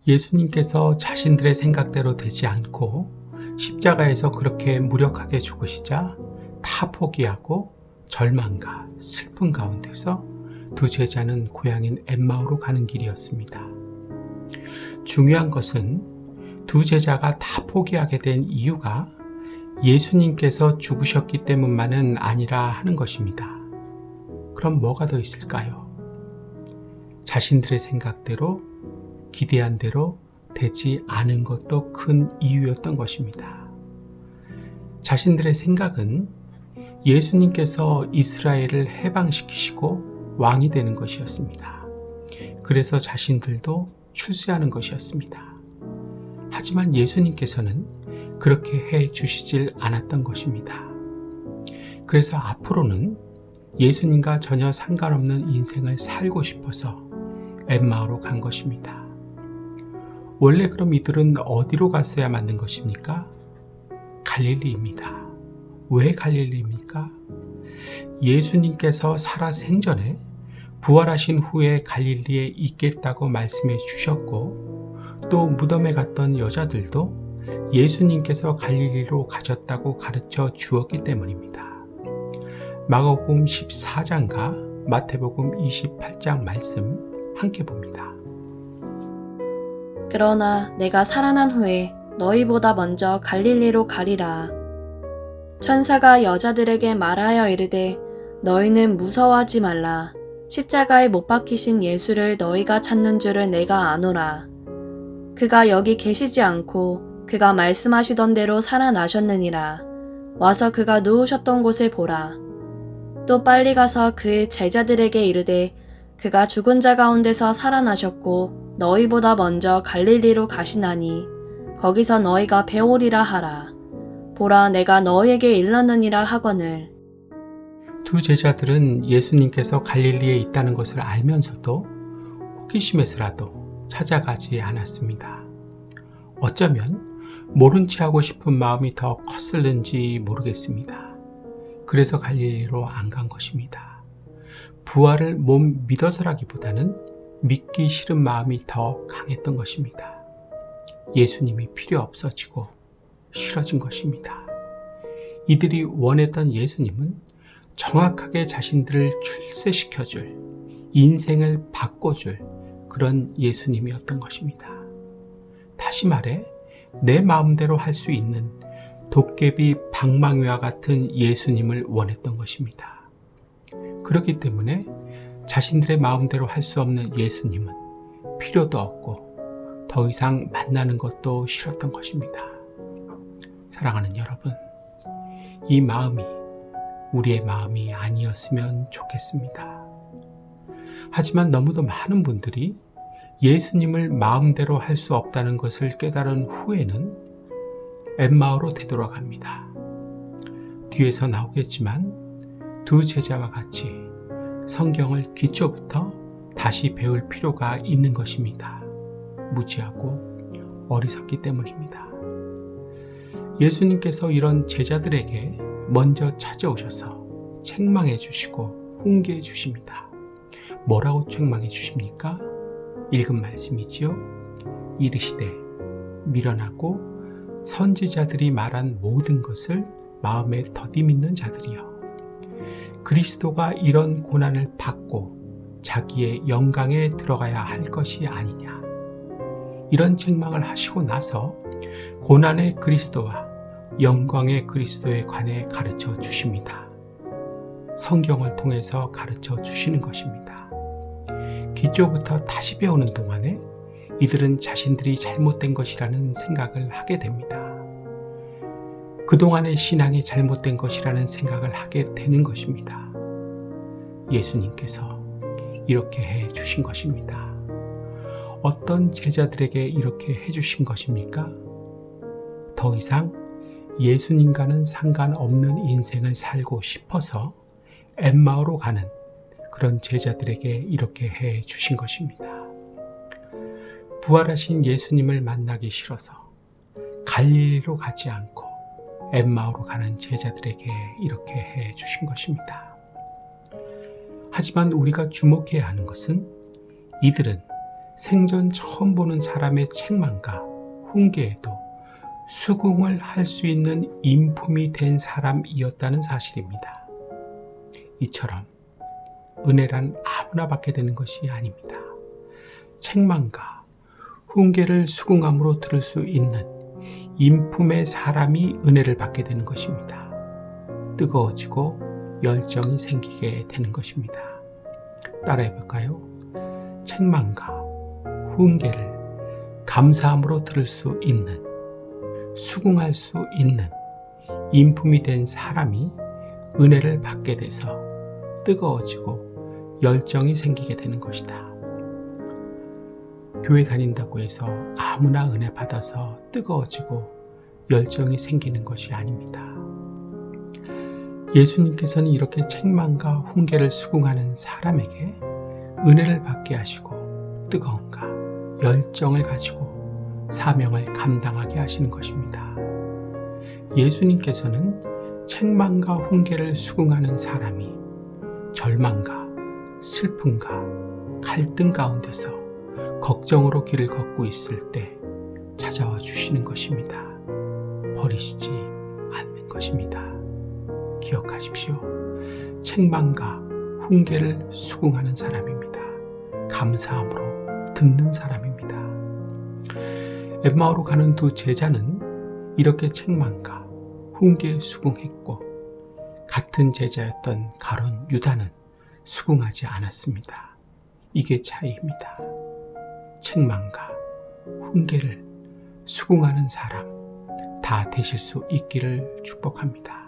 예수님께서 자신들의 생각대로 되지 않고 십자가에서 그렇게 무력하게 죽으시자 다 포기하고 절망과 슬픔 가운데서 두 제자는 고향인 엠마오로 가는 길이었습니다. 중요한 것은 두 제자가 다 포기하게 된 이유가 예수님께서 죽으셨기 때문만은 아니라 하는 것입니다. 그럼 뭐가 더 있을까요? 자신들의 생각대로 기대한 대로 되지 않은 것도 큰 이유였던 것입니다. 자신들의 생각은 예수님께서 이스라엘을 해방시키시고 왕이 되는 것이었습니다. 그래서 자신들도 출세하는 것이었습니다. 하지만 예수님께서는 그렇게 해 주시질 않았던 것입니다. 그래서 앞으로는 예수님과 전혀 상관없는 인생을 살고 싶어서 엠마오로 간 것입니다. 원래 그럼 이들은 어디로 갔어야 맞는 것입니까? 갈릴리입니다. 왜 갈릴리입니까? 예수님께서 살아 생전에 부활하신 후에 갈릴리에 있겠다고 말씀해 주셨고, 또 무덤에 갔던 여자들도 예수님께서 갈릴리로 가셨다고 가르쳐 주었기 때문입니다. 마가복음 14장과 마태복음 28장 말씀 함께 봅니다. 그러나 내가 살아난 후에 너희보다 먼저 갈릴리로 가리라. 천사가 여자들에게 말하여 이르되 너희는 무서워하지 말라. 십자가에 못 박히신 예수를 너희가 찾는 줄을 내가 아노라. 그가 여기 계시지 않고 그가 말씀하시던 대로 살아나셨느니라. 와서 그가 누우셨던 곳을 보라. 또 빨리 가서 그의 제자들에게 이르되 그가 죽은 자 가운데서 살아나셨고 너희보다 먼저 갈릴리로 가시나니 거기서 너희가 배우리라 하라. 보라, 내가 너희에게 일렀느니라 하거늘. 두 제자들은 예수님께서 갈릴리에 있다는 것을 알면서도 호기심에서라도 찾아가지 않았습니다. 어쩌면 모른 체 하고 싶은 마음이 더 컸을는지 모르겠습니다. 그래서 갈릴리로 안 간 것입니다. 부활을 못 믿어서라기보다는 믿기 싫은 마음이 더 강했던 것입니다. 예수님이 필요 없어지고 싫어진 것입니다. 이들이 원했던 예수님은 정확하게 자신들을 출세시켜줄, 인생을 바꿔줄 그런 예수님이었던 것입니다. 다시 말해 내 마음대로 할 수 있는 도깨비 방망이와 같은 예수님을 원했던 것입니다. 그렇기 때문에 자신들의 마음대로 할 수 없는 예수님은 필요도 없고 더 이상 만나는 것도 싫었던 것입니다. 사랑하는 여러분, 이 마음이 우리의 마음이 아니었으면 좋겠습니다. 하지만 너무도 많은 분들이 예수님을 마음대로 할 수 없다는 것을 깨달은 후에는 엠마오로 되돌아갑니다. 뒤에서 나오겠지만 두 제자와 같이 성경을 기초부터 다시 배울 필요가 있는 것입니다. 무지하고 어리석기 때문입니다. 예수님께서 이런 제자들에게 먼저 찾아오셔서 책망해 주시고 훈계해 주십니다. 뭐라고 책망해 주십니까? 읽은 말씀이지요. 이르시되 미련하고 선지자들이 말한 모든 것을 마음에 더디 믿는 자들이여, 그리스도가 이런 고난을 받고 자기의 영광에 들어가야 할 것이 아니냐. 이런 책망을 하시고 나서 고난의 그리스도와 영광의 그리스도에 관해 가르쳐 주십니다. 성경을 통해서 가르쳐 주시는 것입니다. 기초부터 다시 배우는 동안에 이들은 자신들이 잘못된 것이라는 생각을 하게 됩니다. 그동안의 신앙이 잘못된 것이라는 생각을 하게 되는 것입니다. 예수님께서 이렇게 해 주신 것입니다. 어떤 제자들에게 이렇게 해 주신 것입니까? 더 이상 예수님과는 상관없는 인생을 살고 싶어서 엠마오로 가는 그런 제자들에게 이렇게 해 주신 것입니다. 부활하신 예수님을 만나기 싫어서 갈릴리로 가지 않고 엠마오로 가는 제자들에게 이렇게 해 주신 것입니다. 하지만 우리가 주목해야 하는 것은 이들은 생전 처음 보는 사람의 책망과 훈계에도 수긍을 할 수 있는 인품이 된 사람이었다는 사실입니다. 이처럼 은혜란 아무나 받게 되는 것이 아닙니다. 책망과 훈계를 수긍함으로 들을 수 있는 인품의 사람이 은혜를 받게 되는 것입니다. 뜨거워지고 열정이 생기게 되는 것입니다. 따라해 볼까요? 책망과 훈계를 감사함으로 들을 수 있는, 수긍할 수 있는 인품이 된 사람이 은혜를 받게 돼서 뜨거워지고 열정이 생기게 되는 것이다. 교회 다닌다고 해서 아무나 은혜 받아서 뜨거워지고 열정이 생기는 것이 아닙니다. 예수님께서는 이렇게 책망과 훈계를 수긍하는 사람에게 은혜를 받게 하시고 뜨거움과 열정을 가지고 사명을 감당하게 하시는 것입니다. 예수님께서는 책망과 훈계를 수긍하는 사람이 절망과 슬픔과 갈등 가운데서 걱정으로 길을 걷고 있을 때 찾아와 주시는 것입니다. 버리시지 않는 것입니다. 기억하십시오. 책망과 훈계를 수긍하는 사람입니다. 감사함으로 듣는 사람입니다. 엠마오로 가는 두 제자는 이렇게 책망과 훈계에 수긍했고 같은 제자였던 가룟 유다는 수긍하지 않았습니다. 이게 차이입니다. 책망과 훈계를 수긍하는 사람 다 되실 수 있기를 축복합니다.